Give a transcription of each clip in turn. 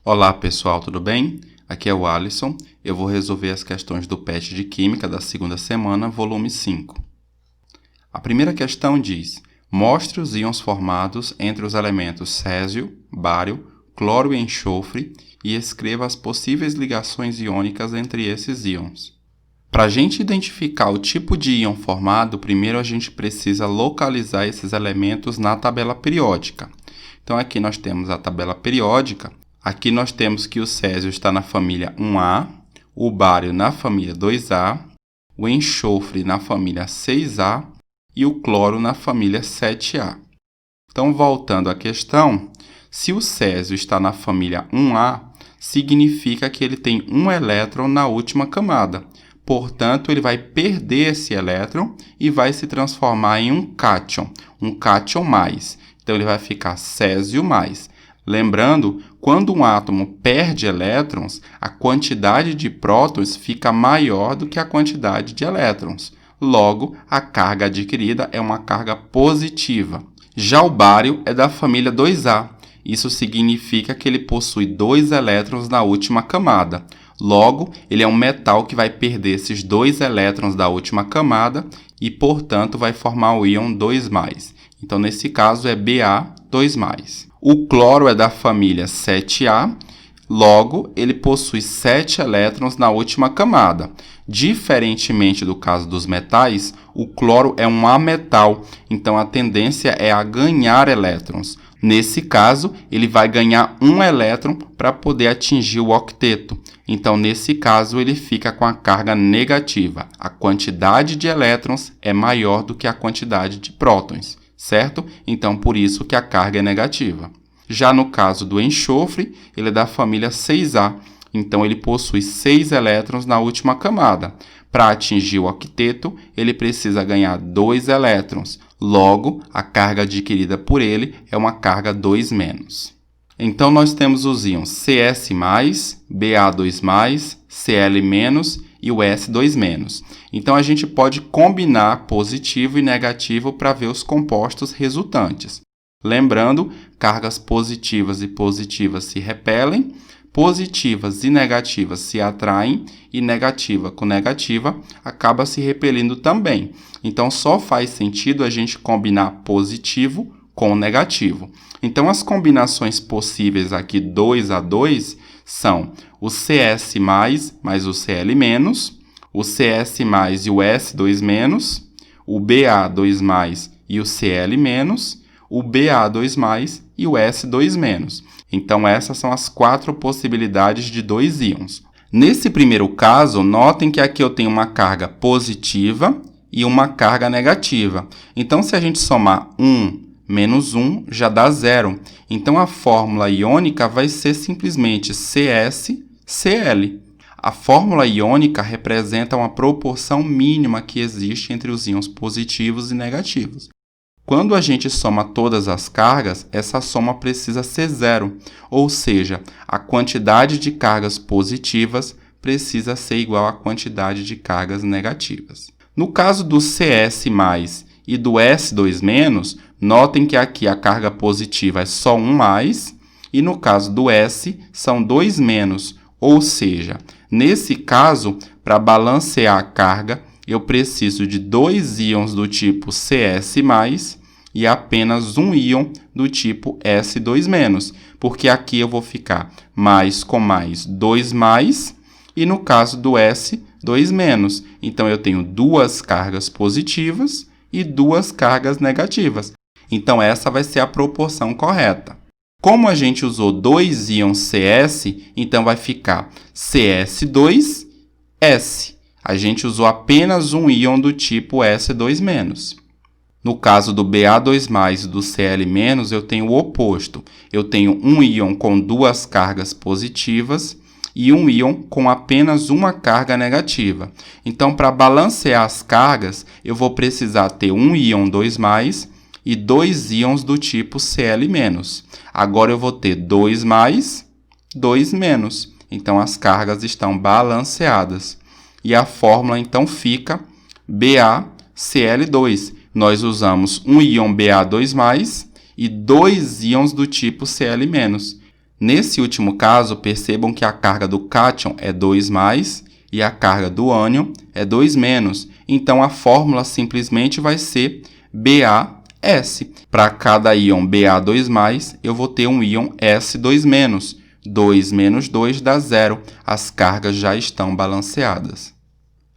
Olá pessoal, tudo bem? Aqui é o Alisson. Eu vou resolver as questões do PET de Química da segunda semana, volume 5. A primeira questão diz: mostre os íons formados entre os elementos césio, bário, cloro e enxofre e escreva as possíveis ligações iônicas entre esses íons. Para a gente identificar o tipo de íon formado, primeiro a gente precisa localizar esses elementos na tabela periódica. Então aqui nós temos a tabela periódica. Aqui nós temos que o césio está na família 1A, o bário na família 2A, o enxofre na família 6A e o cloro na família 7A. Então, voltando à questão, se o césio está na família 1A, significa que ele tem um elétron na última camada. Portanto, ele vai perder esse elétron e vai se transformar em um cátion mais. Então, ele vai ficar césio mais. Lembrando, quando um átomo perde elétrons, a quantidade de prótons fica maior do que a quantidade de elétrons. Logo, a carga adquirida é uma carga positiva. Já o bário é da família 2A. Isso significa que ele possui 2 elétrons na última camada. Logo, ele é um metal que vai perder esses 2 elétrons da última camada e, portanto, vai formar o íon 2+. Então, nesse caso, é Ba2+. O cloro é da família 7A, logo, ele possui 7 elétrons na última camada. Diferentemente do caso dos metais, o cloro é um ametal, então a tendência é a ganhar elétrons. Nesse caso, ele vai ganhar um elétron para poder atingir o octeto. Então, nesse caso, ele fica com a carga negativa. A quantidade de elétrons é maior do que a quantidade de prótons, certo? Então, por isso que a carga é negativa. Já no caso do enxofre, ele é da família 6A. Então, ele possui 6 elétrons na última camada. Para atingir o octeto, ele precisa ganhar 2 elétrons. Logo, a carga adquirida por ele é uma carga 2-. Então, nós temos os íons CS+, Ba2+, Cl- e o S2-. Então, a gente pode combinar positivo e negativo para ver os compostos resultantes. Lembrando, cargas positivas e positivas se repelem, positivas e negativas se atraem e negativa com negativa acaba se repelindo também. Então, só faz sentido a gente combinar positivo com negativo. Então, as combinações possíveis aqui 2 a 2 são o CS+, mais o Cl-, o CS+, e o S2-, o Ba2+, e o Cl-, o Ba2+, e o S2-. Então, essas são as 4 possibilidades de 2 íons. Nesse primeiro caso, notem que aqui eu tenho uma carga positiva e uma carga negativa. Então, se a gente somar 1 menos 1, já dá 0. Então, a fórmula iônica vai ser simplesmente CsCl. A fórmula iônica representa uma proporção mínima que existe entre os íons positivos e negativos. Quando a gente soma todas as cargas, essa soma precisa ser 0, ou seja, a quantidade de cargas positivas precisa ser igual à quantidade de cargas negativas. No caso do CS+, e do S2-, notem que aqui a carga positiva é só 1+, e no caso do S são 2-, ou seja, nesse caso, para balancear a carga, eu preciso de 2 íons do tipo CS+, e apenas um íon do tipo S2-, porque aqui eu vou ficar mais com mais 2+, e no caso do S, 2-. Então, eu tenho 2 cargas positivas e 2 cargas negativas. Então, essa vai ser a proporção correta. Como a gente usou 2 íons CS, então vai ficar CS2S. A gente usou apenas um íon do tipo S2-. No caso do Ba2+ e do Cl-, eu tenho o oposto. Eu tenho um íon com 2 cargas positivas e um íon com apenas uma carga negativa. Então, para balancear as cargas, eu vou precisar ter um íon 2+ e 2 íons do tipo Cl-. Agora, eu vou ter 2+, 2-. Então, as cargas estão balanceadas. E a fórmula, então, fica BaCl2. Nós usamos um íon Ba2+, e 2 íons do tipo Cl-. Nesse último caso, percebam que a carga do cátion é 2+, e a carga do ânion é 2-. Então, a fórmula simplesmente vai ser BaS. Para cada íon Ba2+, eu vou ter um íon S2-. 2 menos 2 dá 0. As cargas já estão balanceadas.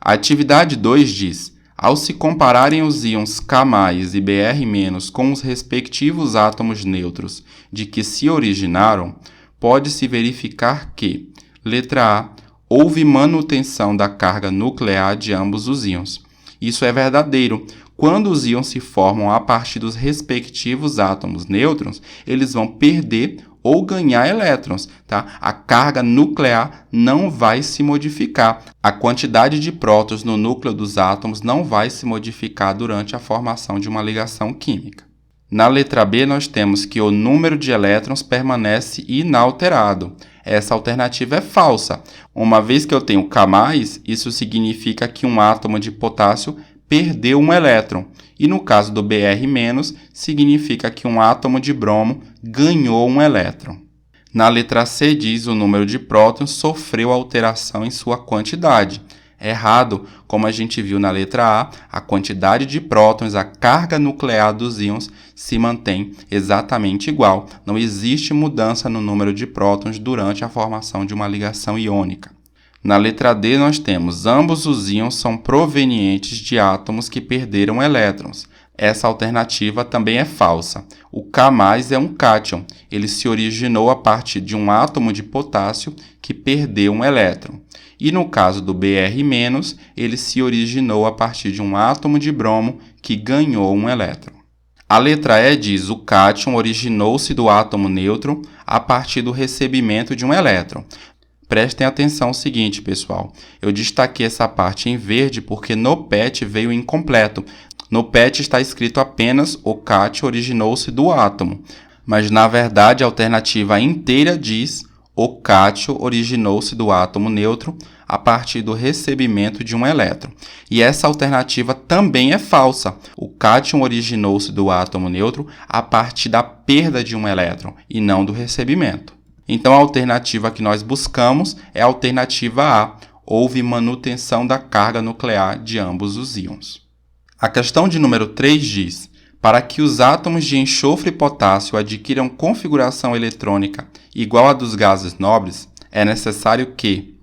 A atividade 2 diz: ao se compararem os íons K+ e Br- com os respectivos átomos neutros de que se originaram, pode-se verificar que, letra A, houve manutenção da carga nuclear de ambos os íons. Isso é verdadeiro. Quando os íons se formam a partir dos respectivos átomos nêutrons, eles vão perder ou ganhar elétrons, tá? A carga nuclear não vai se modificar. A quantidade de prótons no núcleo dos átomos não vai se modificar durante a formação de uma ligação química. Na letra B, nós temos que o número de elétrons permanece inalterado. Essa alternativa é falsa. Uma vez que eu tenho K+, isso significa que um átomo de potássio perdeu um elétron. E no caso do Br-, significa que um átomo de bromo ganhou um elétron. Na letra C diz o número de prótons sofreu alteração em sua quantidade. Errado, como a gente viu na letra A quantidade de prótons, a carga nuclear dos íons se mantém exatamente igual. Não existe mudança no número de prótons durante a formação de uma ligação iônica. Na letra D, nós temos ambos os íons são provenientes de átomos que perderam elétrons. Essa alternativa também é falsa. O K+ é um cátion. Ele se originou a partir de um átomo de potássio que perdeu um elétron. E no caso do Br-, ele se originou a partir de um átomo de bromo que ganhou um elétron. A letra E diz: o cátion originou-se do átomo nêutron a partir do recebimento de um elétron. Prestem atenção ao seguinte, pessoal. Eu destaquei essa parte em verde porque no PET veio incompleto. No PET está escrito apenas o cátion originou-se do átomo. Mas, na verdade, a alternativa inteira diz o cátion originou-se do átomo neutro a partir do recebimento de um elétron. E essa alternativa também é falsa. O cátion originou-se do átomo neutro a partir da perda de um elétron e não do recebimento. Então, a alternativa que nós buscamos é a alternativa A. Houve manutenção da carga nuclear de ambos os íons. A questão de número 3 diz: para que os átomos de enxofre e potássio adquiram configuração eletrônica igual à dos gases nobres, é necessário que...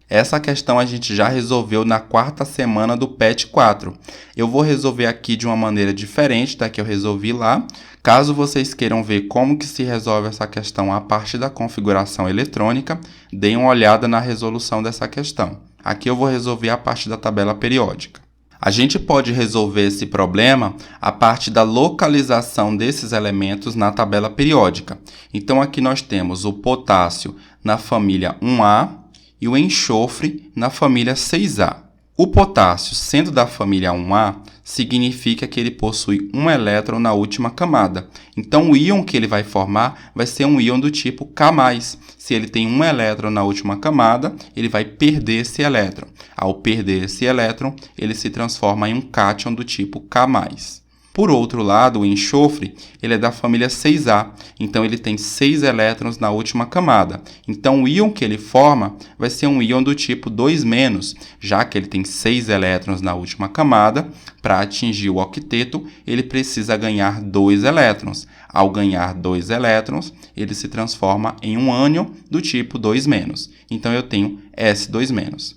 Essa questão a gente já resolveu na quarta semana do PET 4. Eu vou resolver aqui de uma maneira diferente da que eu resolvi lá. Caso vocês queiram ver como que se resolve essa questão a partir da configuração eletrônica, deem uma olhada na resolução dessa questão. Aqui eu vou resolver a partir da tabela periódica. A gente pode resolver esse problema a partir da localização desses elementos na tabela periódica. Então, aqui nós temos o potássio na família 1A, e o enxofre na família 6A. O potássio, sendo da família 1A, significa que ele possui um elétron na última camada. Então, o íon que ele vai formar vai ser um íon do tipo K+. Se ele tem um elétron na última camada, ele vai perder esse elétron. Ao perder esse elétron, ele se transforma em um cátion do tipo K+. Por outro lado, o enxofre ele é da família 6A, então ele tem 6 elétrons na última camada. Então, o íon que ele forma vai ser um íon do tipo 2-, já que ele tem 6 elétrons na última camada. Para atingir o octeto, ele precisa ganhar 2 elétrons. Ao ganhar 2 elétrons, ele se transforma em um ânion do tipo 2-. Então, eu tenho S2-.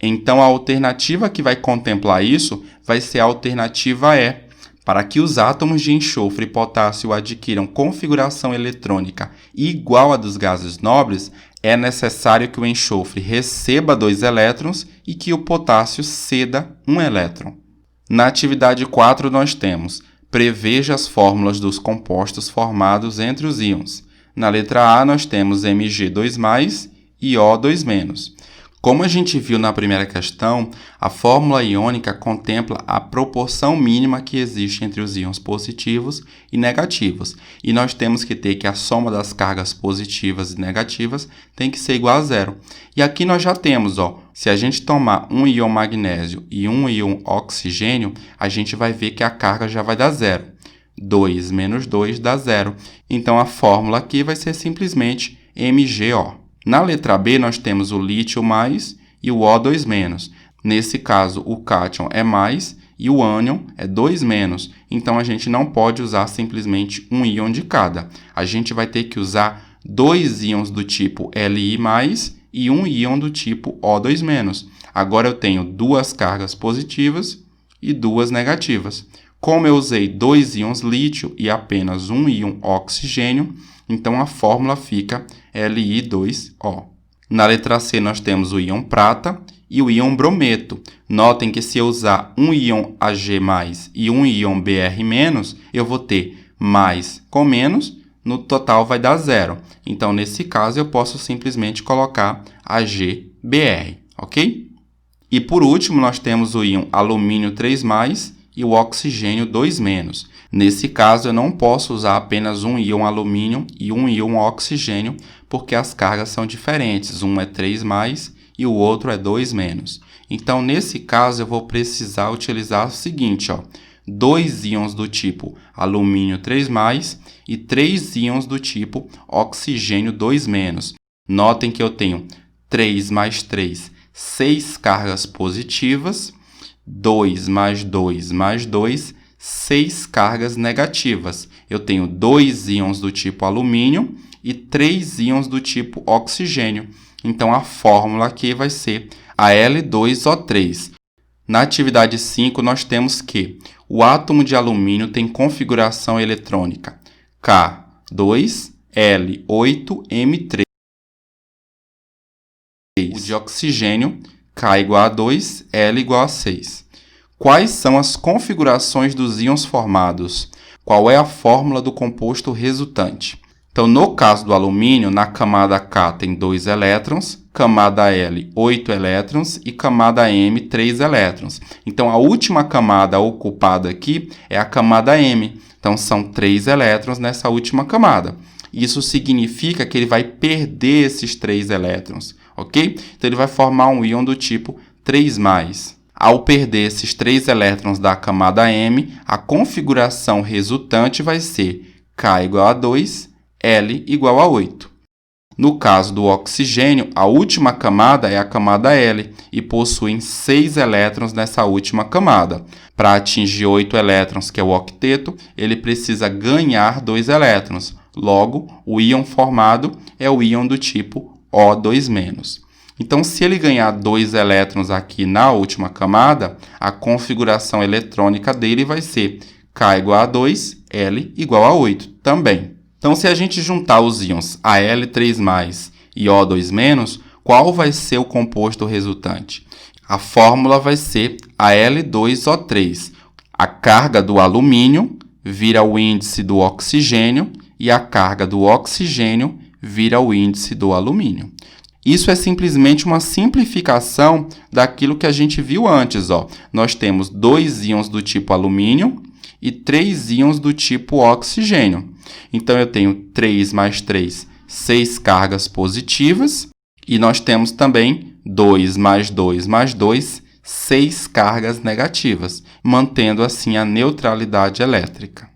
Então, a alternativa que vai contemplar isso vai ser a alternativa E. Para que os átomos de enxofre e potássio adquiram configuração eletrônica igual à dos gases nobres, é necessário que o enxofre receba 2 elétrons e que o potássio ceda 1 elétron. Na atividade 4, nós temos: preveja as fórmulas dos compostos formados entre os íons. Na letra A, nós temos Mg2+ e O2-. Como a gente viu na primeira questão, a fórmula iônica contempla a proporção mínima que existe entre os íons positivos e negativos. E nós temos que ter que a soma das cargas positivas e negativas tem que ser igual a 0. E aqui nós já temos, se a gente tomar um íon magnésio e um íon oxigênio, a gente vai ver que a carga já vai dar 0. 2 menos 2 dá 0. Então, a fórmula aqui vai ser simplesmente MgO. Na letra B, nós temos o lítio mais e o O2-. Nesse caso, o cátion é mais e o ânion é 2-. Então, a gente não pode usar simplesmente um íon de cada. A gente vai ter que usar 2 íons do tipo Li+, e um íon do tipo O2-. Agora, eu tenho 2 cargas positivas e 2 negativas. Como eu usei 2 íons lítio e apenas um íon oxigênio, então a fórmula fica Li2O. Na letra C, nós temos o íon prata e o íon brometo. Notem que se eu usar um íon Ag+, e um íon Br-, eu vou ter mais com menos, no total vai dar 0. Então, nesse caso, eu posso simplesmente colocar AgBr, ok? E por último, nós temos o íon alumínio 3+, e o oxigênio 2-. Nesse caso, eu não posso usar apenas um íon alumínio e um íon oxigênio, porque as cargas são diferentes. Um é 3+, e o outro é 2-. Então, nesse caso, eu vou precisar utilizar o seguinte, 2 íons do tipo alumínio 3+, e 3 íons do tipo oxigênio 2-. Notem que eu tenho 3 mais 3, 6 cargas positivas, 2 mais 2 mais 2, 6 cargas negativas. Eu tenho 2 íons do tipo alumínio e 3 íons do tipo oxigênio. Então, a fórmula aqui vai ser Al2O3. Na atividade 5, nós temos que o átomo de alumínio tem configuração eletrônica K2L8M3. O de oxigênio, K igual a 2, L igual a 6. Quais são as configurações dos íons formados? Qual é a fórmula do composto resultante? Então, no caso do alumínio, na camada K tem 2 elétrons, camada L, 8 elétrons e camada M, 3 elétrons. Então, a última camada ocupada aqui é a camada M. Então, são 3 elétrons nessa última camada. Isso significa que ele vai perder esses 3 elétrons, ok? Então, ele vai formar um íon do tipo 3+. Ao perder esses 3 elétrons da camada M, a configuração resultante vai ser K igual a 2, L igual a 8. No caso do oxigênio, a última camada é a camada L e possuem 6 elétrons nessa última camada. Para atingir 8 elétrons, que é o octeto, ele precisa ganhar 2 elétrons. Logo, o íon formado é o íon do tipo O2-. Então, se ele ganhar 2 elétrons aqui na última camada, a configuração eletrônica dele vai ser K igual a 2, L igual a 8 também. Então, se a gente juntar os íons Al3+ e O2-, qual vai ser o composto resultante? A fórmula vai ser Al2O3. A carga do alumínio vira o índice do oxigênio e a carga do oxigênio vira o índice do alumínio. Isso é simplesmente uma simplificação daquilo que a gente viu antes. Nós temos 2 íons do tipo alumínio e 3 íons do tipo oxigênio. Então, eu tenho 3 mais 3, 6 cargas positivas. E nós temos também 2 mais 2 mais 2, 6 cargas negativas, mantendo assim a neutralidade elétrica.